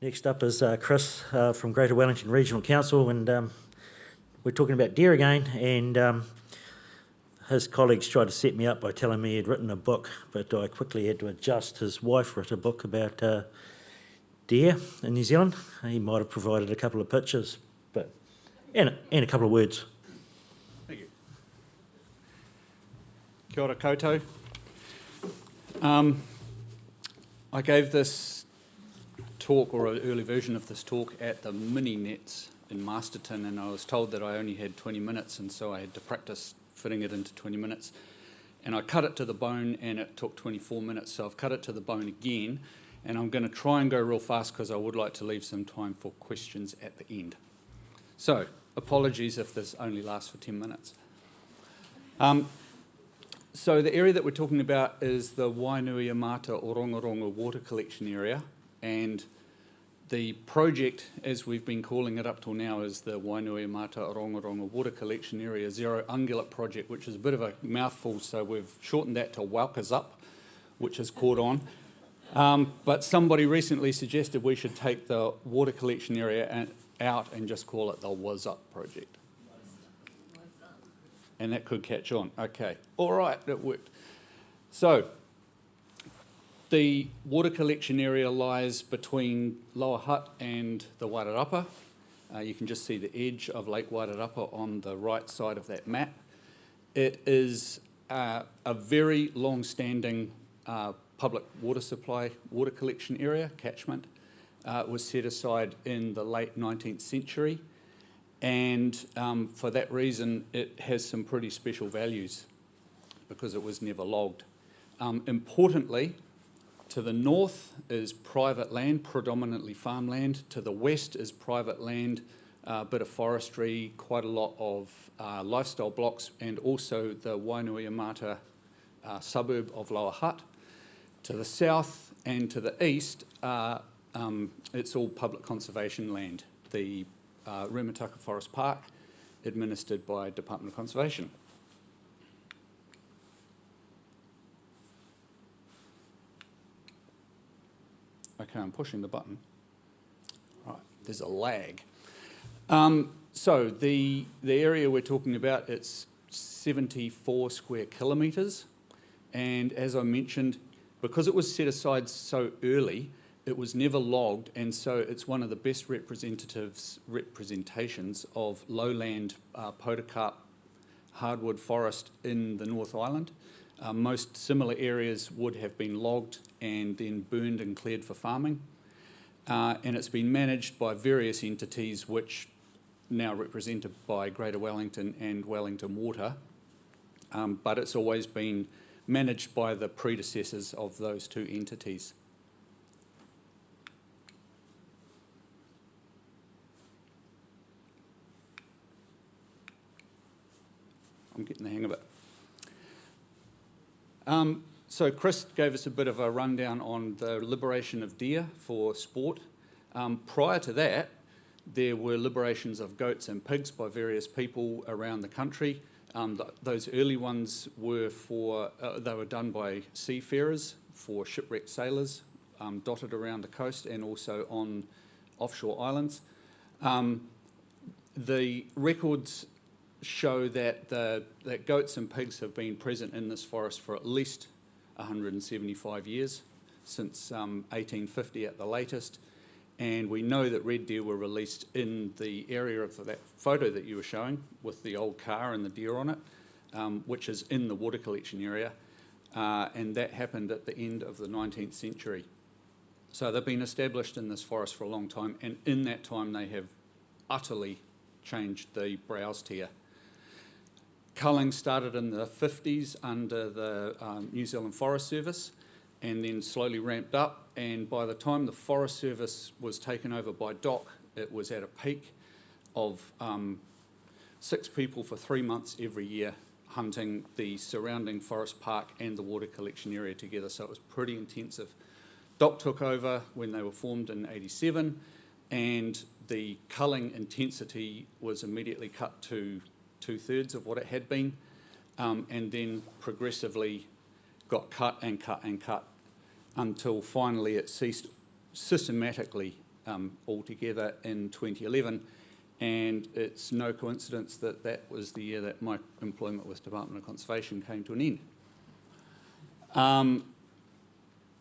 Next up is Chris from Greater Wellington Regional Council, and we're talking about deer again, and his colleagues tried to set me up by telling me he'd written a book, but I quickly had to adjust. His wife wrote a book about deer in New Zealand. He might have provided a couple of pictures, but and a couple of words. Thank you. Kia ora koutou. I gave this talk, or an early version of this talk, at the mini NETS in Masterton, and I was told that I only had 20 minutes, and so I had to practice fitting it into 20 minutes. And I cut it to the bone, and it took 24 minutes, so I've cut it to the bone again, and I'm going to try and go real fast because I would like to leave some time for questions at the end. So, apologies if this only lasts for 10 minutes. So the area that we're talking about is the Wainuiomata-Orongorongo water collection area, and the project, as we've been calling it up till now, is the Wainuiomata-Orongorongo water collection area Zero Ungulate project, which is a bit of a mouthful, so we've shortened that to Welkas Up, which has caught on. But somebody recently suggested we should take the water collection area out and just call it the Was Up project. And that could catch on. Okay, all right, it worked. So, the water collection area lies between Lower Hutt and the Wairarapa. You can just see the edge of Lake Wairarapa on the right side of that map. It is a very long-standing public water supply, water collection area, catchment. It was set aside in the late 19th century. And for that reason, it has some pretty special values because it was never logged. Importantly, to the north is private land, predominantly farmland. To the west is private land, a bit of forestry, quite a lot of lifestyle blocks, and also the Wainuiomata suburb of Lower Hutt. To the south and to the east, it's all public conservation land. The Rumataka Forest Park, administered by Department of Conservation. Okay, I'm pushing the button. Right, there's a lag. So the area we're talking about, it's 74 square kilometres, and as I mentioned, because it was set aside so early, it was never logged, and so it's one of the best representations of lowland podocarp hardwood forest in the North Island. Most similar areas would have been logged and then burned and cleared for farming. And it's been managed by various entities, which now represented by Greater Wellington and Wellington Water, but it's always been managed by the predecessors of those two entities. I'm getting the hang of it. So Chris gave us a bit of a rundown on the liberation of deer for sport. Prior to that, there were liberations of goats and pigs by various people around the country. Those early ones were they were done by seafarers for shipwrecked sailors, dotted around the coast and also on offshore islands. The records show that that goats and pigs have been present in this forest for at least 175 years, since 1850 at the latest, and we know that red deer were released in the area of that photo that you were showing with the old car and the deer on it, which is in the water collection area, and that happened at the end of the 19th century. So they've been established in this forest for a long time, and in that time they have utterly changed the browse tier. Culling started in the 50s under the New Zealand Forest Service and then slowly ramped up, and by the time the Forest Service was taken over by DOC, it was at a peak of 6 people for 3 months every year hunting the surrounding forest park and the water collection area together, so it was pretty intensive. DOC took over when they were formed in 87, and the culling intensity was immediately cut to 2/3 of what it had been, and then progressively got cut and cut and cut until finally it ceased systematically altogether in 2011, and it's no coincidence that that was the year that my employment with Department of Conservation came to an end.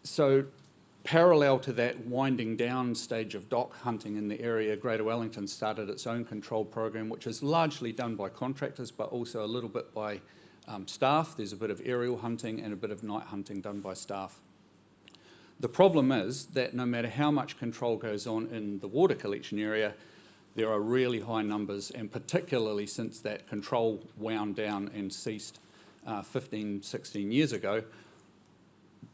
So parallel to that winding down stage of dock hunting in the area, Greater Wellington started its own control program, which is largely done by contractors, but also a little bit by staff. There's a bit of aerial hunting and a bit of night hunting done by staff. The problem is that no matter how much control goes on in the water collection area, there are really high numbers, and particularly since that control wound down and ceased 15, 16 years ago,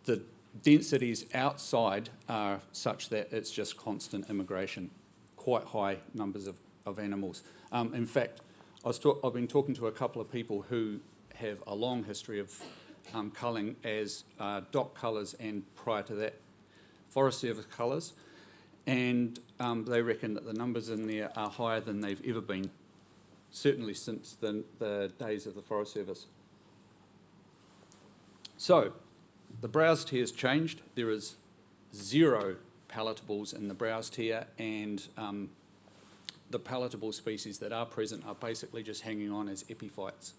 the densities outside are such that it's just constant immigration, quite high numbers of animals. In fact, I've been talking to a couple of people who have a long history of culling as dock cullers and prior to that Forest Service cullers, and they reckon that the numbers in there are higher than they've ever been, certainly since the days of the Forest Service. So, the browse tier's changed. There is 0 palatables in the browse tier, and the palatable species that are present are basically just hanging on as epiphytes.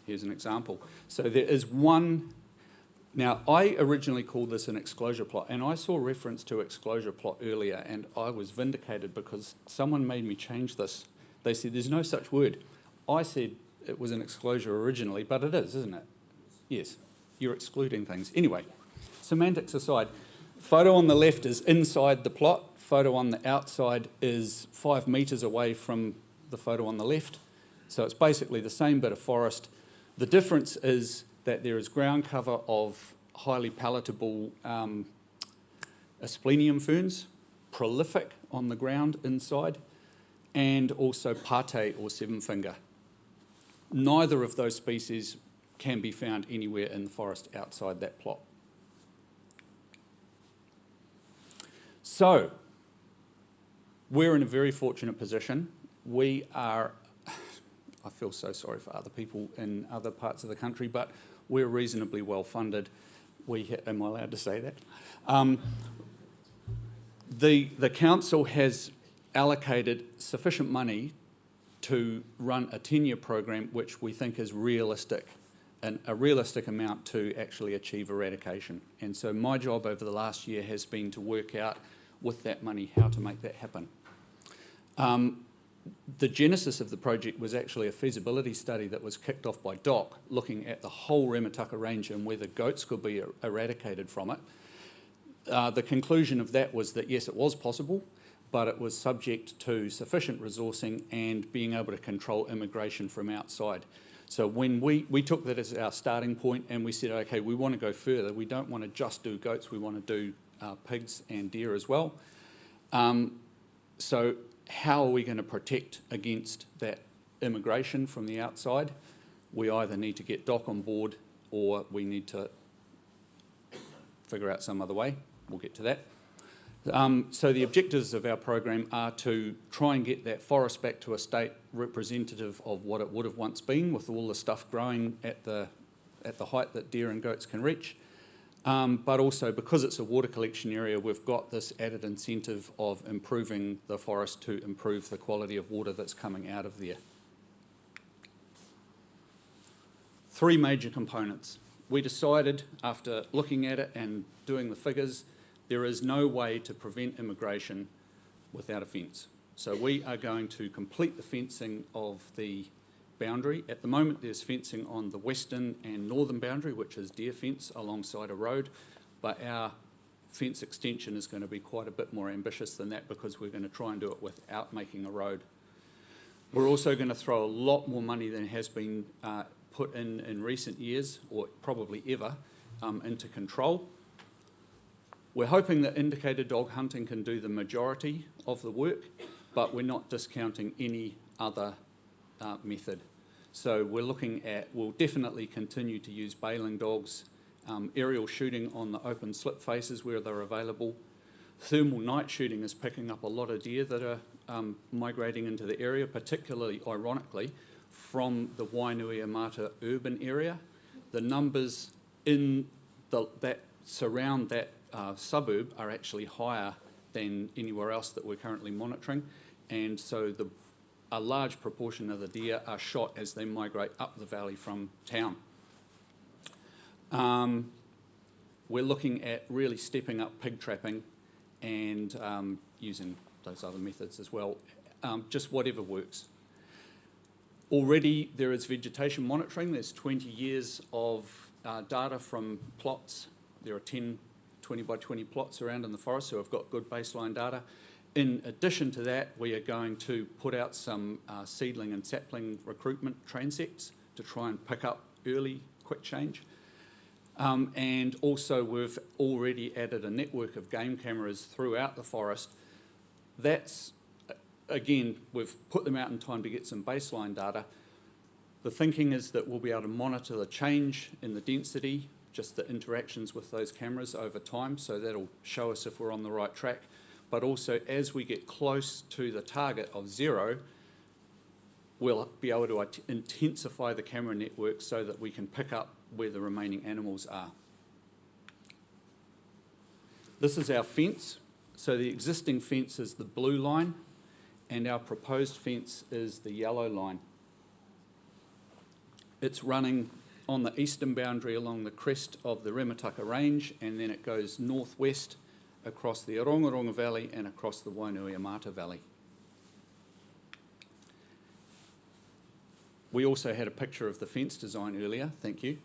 Here's an example. So there is one. Now, I originally called this an exclosure plot, and I saw reference to exclosure plot earlier, and I was vindicated because someone made me change this. They said there's no such word. I said it was an exclosure originally, but it is, isn't it? Yes, you're excluding things. Anyway, semantics aside, photo on the left is inside the plot, photo on the outside is 5 metres away from the photo on the left. So it's basically the same bit of forest. The difference is that there is ground cover of highly palatable asplenium ferns, prolific on the ground inside, and also pate or seven finger. Neither of those species can be found anywhere in the forest outside that plot. So, we're in a very fortunate position. We are, I feel so sorry for other people in other parts of the country, but we're reasonably well funded. Am I allowed to say that? The council has allocated sufficient money to run a 10-year program which we think is realistic, and a realistic amount to actually achieve eradication. And so my job over the last year has been to work out with that money how to make that happen. The genesis of the project was actually a feasibility study that was kicked off by DOC, looking at the whole Remataka range and whether goats could be eradicated from it. The conclusion of that was that yes, it was possible, but it was subject to sufficient resourcing and being able to control immigration from outside. So when we took that as our starting point and we said, okay, we want to go further. We don't want to just do goats, we want to do pigs and deer as well. So how are we going to protect against that immigration from the outside? We either need to get DOC on board or we need to figure out some other way. We'll get to that. So the objectives of our program are to try and get that forest back to a state representative of what it would have once been, with all the stuff growing at the height that deer and goats can reach. But also, because it's a water collection area, we've got this added incentive of improving the forest to improve the quality of water that's coming out of there. 3 major components. We decided, after looking at it and doing the figures, there is no way to prevent immigration without a fence. So we are going to complete the fencing of the boundary. At the moment there's fencing on the western and northern boundary, which is deer fence alongside a road, but our fence extension is going to be quite a bit more ambitious than that because we're going to try and do it without making a road. We're also going to throw a lot more money than has been put in recent years, or probably ever, into control. We're hoping that indicated dog hunting can do the majority of the work, but we're not discounting any other method. So we're looking at, we'll definitely continue to use bailing dogs, aerial shooting on the open slip faces where they're available. Thermal night shooting is picking up a lot of deer that are migrating into the area, particularly, ironically, from the Wainuiomata urban area. The numbers in that surround that suburb are actually higher than anywhere else that we're currently monitoring, and so a large proportion of the deer are shot as they migrate up the valley from town. We're looking at really stepping up pig trapping and using those other methods as well, just whatever works. Already there is vegetation monitoring. There's 20 years of data from plots. There are 10 20 by 20 plots around in the forest, so we've got good baseline data. In addition to that, we are going to put out some seedling and sapling recruitment transects to try and pick up early quick change. And also we've already added a network of game cameras throughout the forest. That's, again, we've put them out in time to get some baseline data. The thinking is that we'll be able to monitor the change in the density, just the interactions with those cameras over time, so that'll show us if we're on the right track. But also, as we get close to the target of 0, we'll be able to intensify the camera network so that we can pick up where the remaining animals are. This is our fence. So the existing fence is the blue line, and our proposed fence is the yellow line. It's running on the eastern boundary along the crest of the Remataka Range, and then it goes northwest across the Orongorongo Valley and across the Wainuiomata Valley. We also had a picture of the fence design earlier, thank you.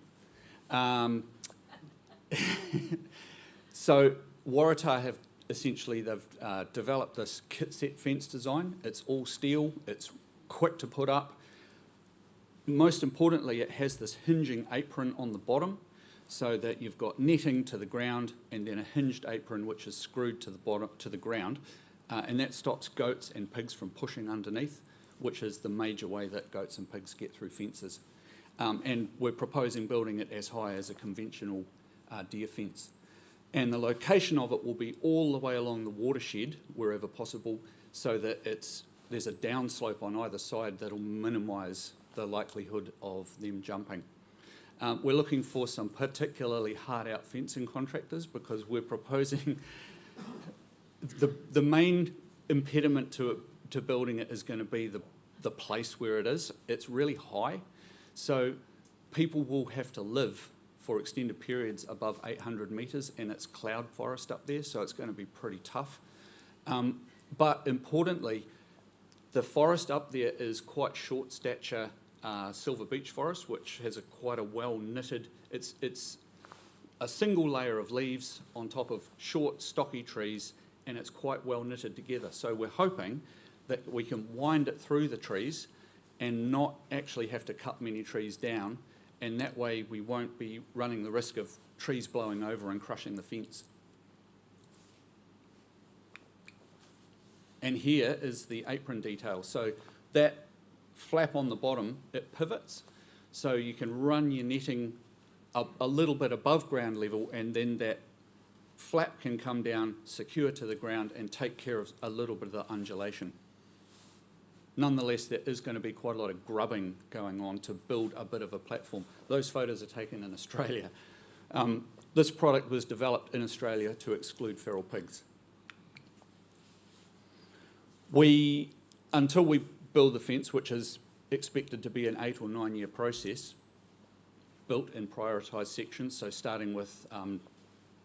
So Waratah have essentially, they've developed this kit set fence design. It's all steel, it's quick to put up. Most importantly, it has this hinging apron on the bottom, so that you've got netting to the ground and then a hinged apron which is screwed to the bottom, to the ground, and that stops goats and pigs from pushing underneath, which is the major way that goats and pigs get through fences. And we're proposing building it as high as a conventional deer fence. And the location of it will be all the way along the watershed, wherever possible, so that there's a downslope on either side that'll minimise the likelihood of them jumping. We're looking for some particularly hard-out fencing contractors because we're proposing the main impediment to building it is going to be the place where it is. It's really high, so people will have to live for extended periods above 800 metres, and it's cloud forest up there, so it's going to be pretty tough. But importantly, the forest up there is quite short stature silver beech forest, which has quite a well-knitted, it's a single layer of leaves on top of short, stocky trees, and it's quite well knitted together. So we're hoping that we can wind it through the trees and not actually have to cut many trees down, and that way we won't be running the risk of trees blowing over and crushing the fence. And here is the apron detail. So that flap on the bottom, it pivots, so you can run your netting a little bit above ground level, and then that flap can come down, secure to the ground, and take care of a little bit of the undulation. Nonetheless, there is going to be quite a lot of grubbing going on to build a bit of a platform. Those photos are taken in Australia. This product was developed in Australia to exclude feral pigs. Until we build the fence, which is expected to be an 8 or 9 year process, built in prioritised sections, so starting with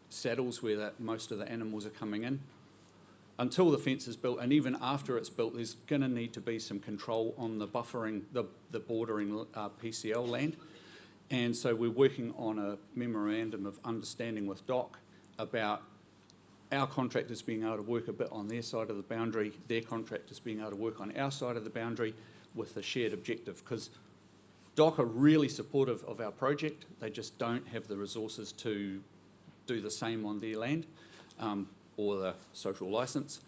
saddles where most of the animals are coming in. Until the fence is built, and even after it's built, there's going to need to be some control on the buffering, the bordering PCL land. And so we're working on a memorandum of understanding with DOC about our contractors being able to work a bit on their side of the boundary, their contractors being able to work on our side of the boundary with a shared objective, because DOC are really supportive of our project. They just don't have the resources to do the same on their land or the social licence.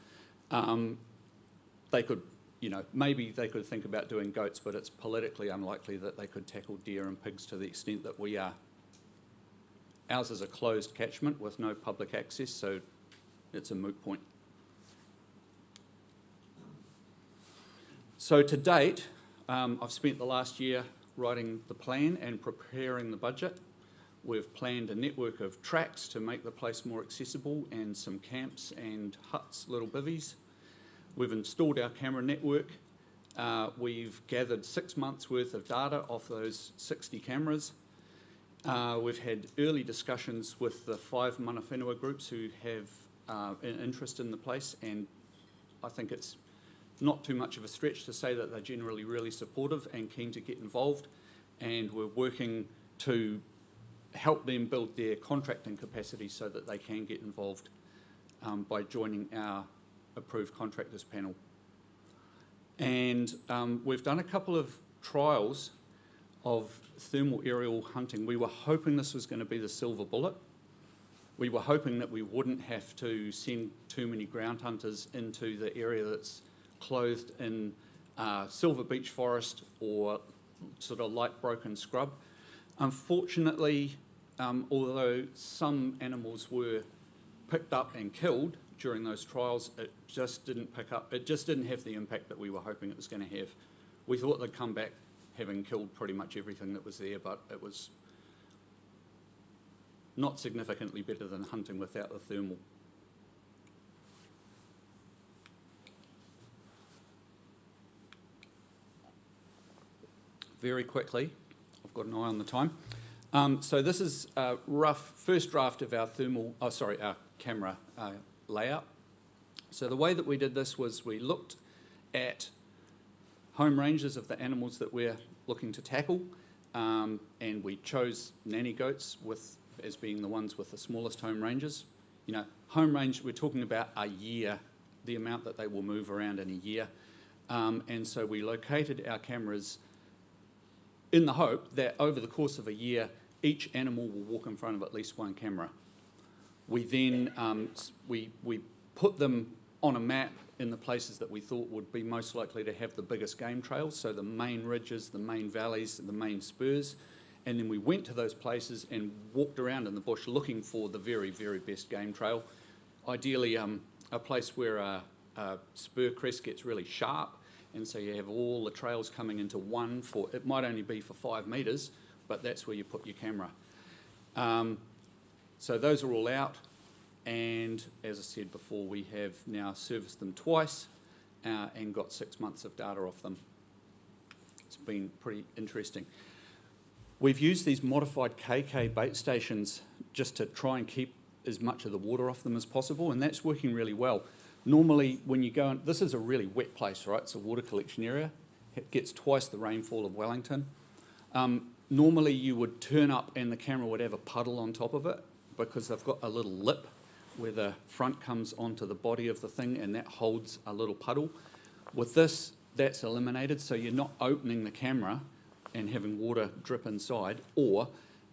They could, maybe they could think about doing goats, but it's politically unlikely that they could tackle deer and pigs to the extent that we are. Ours is a closed catchment with no public access, so it's a moot point. So to date, I've spent the last year writing the plan and preparing the budget. We've planned a network of tracks to make the place more accessible and some camps and huts, little bivvies. We've installed our camera network. We've gathered 6 months worth of data off those 60 cameras. We've had early discussions with the 5 mana whenua groups who have an interest in the place, and I think it's not too much of a stretch to say that they're generally really supportive and keen to get involved, and we're working to help them build their contracting capacity so that they can get involved by joining our approved contractors panel. And we've done a couple of trials of thermal aerial hunting. We were hoping this was going to be the silver bullet. We were hoping that we wouldn't have to send too many ground hunters into the area that's clothed in silver beech forest or sort of light broken scrub. Unfortunately, although some animals were picked up and killed during those trials, it just didn't pick up, it just didn't have the impact that we were hoping it was going to have. We thought they'd come back having killed pretty much everything that was there, but it was not significantly better than hunting without the thermal. Very quickly, I've got an eye on the time. So this is a first draft of our our camera layout. So the way that we did this was we looked at home ranges of the animals that we're looking to tackle, and we chose nanny goats as being the ones with the smallest home ranges. You know, home range, we're talking about a year, the amount that they will move around in a year. And so we located our cameras in the hope that over the course of a year, each animal will walk in front of at least one camera. We then we put them on a map in the places that we thought would be most likely to have the biggest game trails, so the main ridges, the main valleys, the main spurs, and then we went to those places and walked around in the bush looking for the very, very best game trail. Ideally, a place where a spur crest gets really sharp, and so you have all the trails coming into one for, it might only be for 5 metres, but that's where you put your camera. So those are all out, and as I said before, we have now serviced them twice and got 6 months of data off them. It's been pretty interesting. We've used these modified KK bait stations just to try and keep as much of the water off them as possible, and that's working really well. Normally, when you go, this is a really wet place, right? It's a water collection area. It gets twice the rainfall of Wellington. Normally, you would turn up and the camera would have a puddle on top of it because they've got a little lip where the front comes onto the body of the thing and that holds a little puddle. With this, that's eliminated, so you're not opening the camera and having water drip inside, or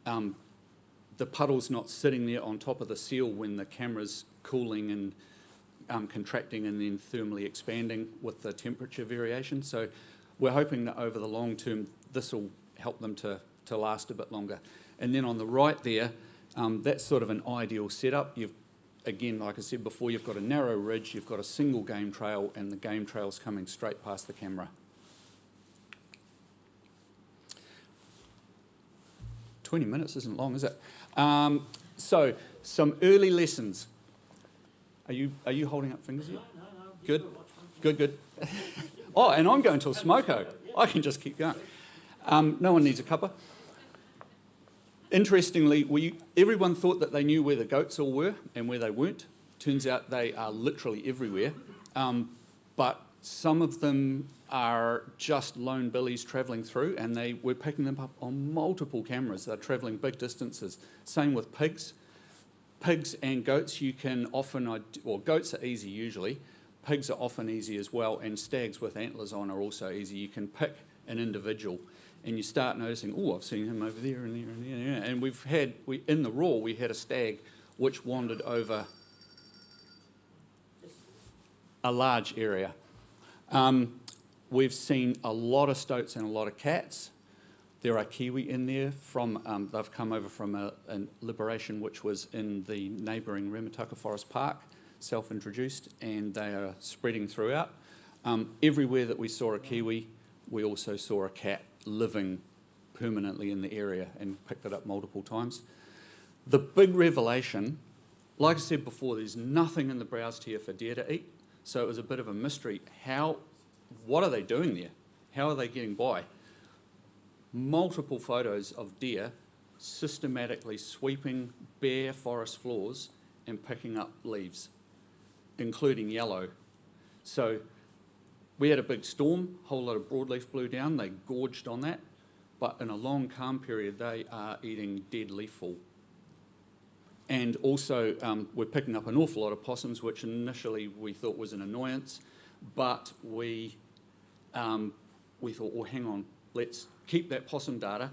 the puddle's not sitting there on top of the seal when the camera's cooling and contracting and then thermally expanding with the temperature variation. So we're hoping that over the long term, this will help them to last a bit longer. And then on the right there, that's sort of an ideal setup. Again, like I said before, you've got a narrow ridge, you've got a single game trail, and the game trail's coming straight past the camera. 20 minutes isn't long, is it? So, some early lessons. Are you holding up fingers yet? No. Good? Good. Oh, and I'm going to a smoko. I can just keep going. No one needs a cuppa. Interestingly, everyone thought that they knew where the goats all were and where they weren't. Turns out they are literally everywhere. But some of them are just lone billies travelling through, and we're picking them up on multiple cameras. They're travelling big distances. Same with pigs. Pigs and goats, you can often, well, goats are easy usually. Pigs are often easy as well, and stags with antlers on are also easy. You can pick an individual, and you start noticing, oh, I've seen him over there and there and there. And in the raw, we had a stag which wandered over a large area. We've seen a lot of stoats and a lot of cats. There are kiwi in there they've come over from a liberation which was in the neighbouring Remataka Forest Park, self-introduced, and they are spreading throughout. Everywhere that we saw a kiwi, we also saw a cat living permanently in the area and picked it up multiple times. The big revelation, like I said before, there's nothing in the browse here for deer to eat, so it was a bit of a mystery. What are they doing there? How are they getting by? Multiple photos of deer systematically sweeping bare forest floors and picking up leaves, including yellow. So we had a big storm, a whole lot of broadleaf blew down, they gorged on that, but in a long calm period they are eating dead leaf fall. And also we're picking up an awful lot of possums, which initially we thought was an annoyance, but we thought, well, hang on, let's keep that possum data.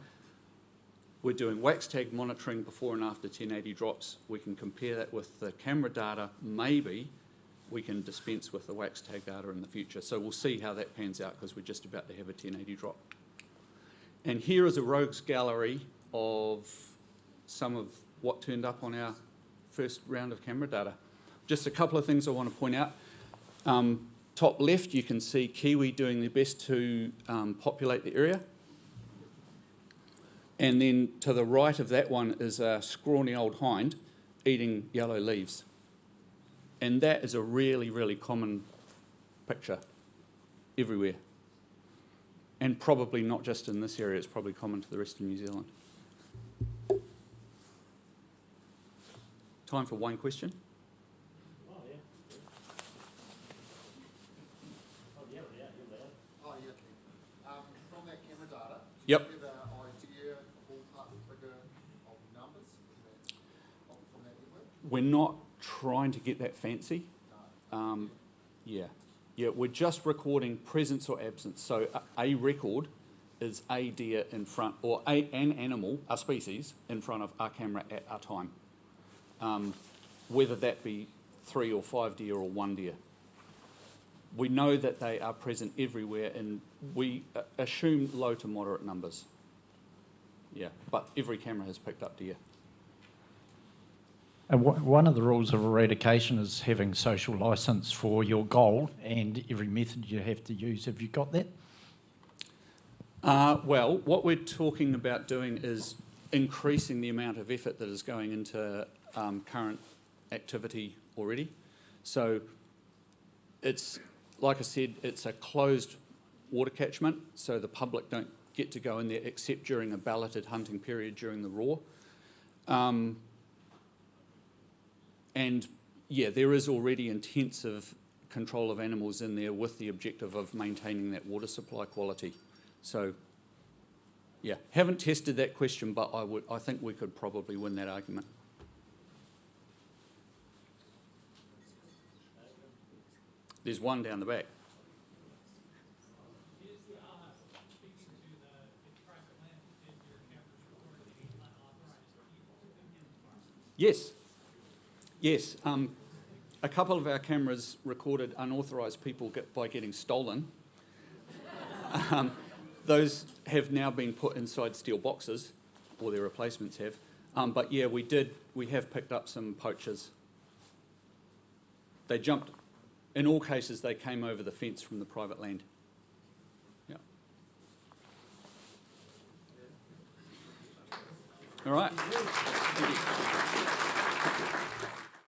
We're doing wax tag monitoring before and after 1080 drops. We can compare that with the camera data. Maybe we can dispense with the wax tag data in the future. So we'll see how that pans out because we're just about to have a 1080 drop. And here is a rogues gallery of some of what turned up on our first round of camera data. Just a couple of things I want to point out. Top left, you can see kiwi doing their best to populate the area. And then to the right of that one is a scrawny old hind eating yellow leaves. And that is a really, really common picture everywhere. And probably not just in this area, it's probably common to the rest of New Zealand. Time for one question. From that camera data, Yep. do you have an idea, a ballpark figure of numbers from that network? We're not trying to get that fancy. No. Yeah, we're just recording presence or absence. So a record is a deer in front, or an animal, a species, in front of our camera at a time. Whether that be 3 or 5 deer or 1 deer. We know that they are present everywhere, and we assume low to moderate numbers. Yeah, but every camera has picked up deer. And one of the rules of eradication is having social licence for your goal and every method you have to use. Have you got that? Well, what we're talking about doing is increasing the amount of effort that is going into current activity already. So it's, like I said, it's a closed water catchment, so the public don't get to go in there except during a balloted hunting period during the raw. And yeah, there is already intensive control of animals in there with the objective of maintaining that water supply quality. So yeah, haven't tested that question, but I think we could probably win that argument. There's one down the back. Yes. Yes. A couple of our cameras recorded unauthorised people by getting stolen. Those have now been put inside steel boxes, or their replacements have. But yeah, we have picked up some poachers. They jumped, in all cases, they came over the fence from the private land. Yeah. All right. Thank you.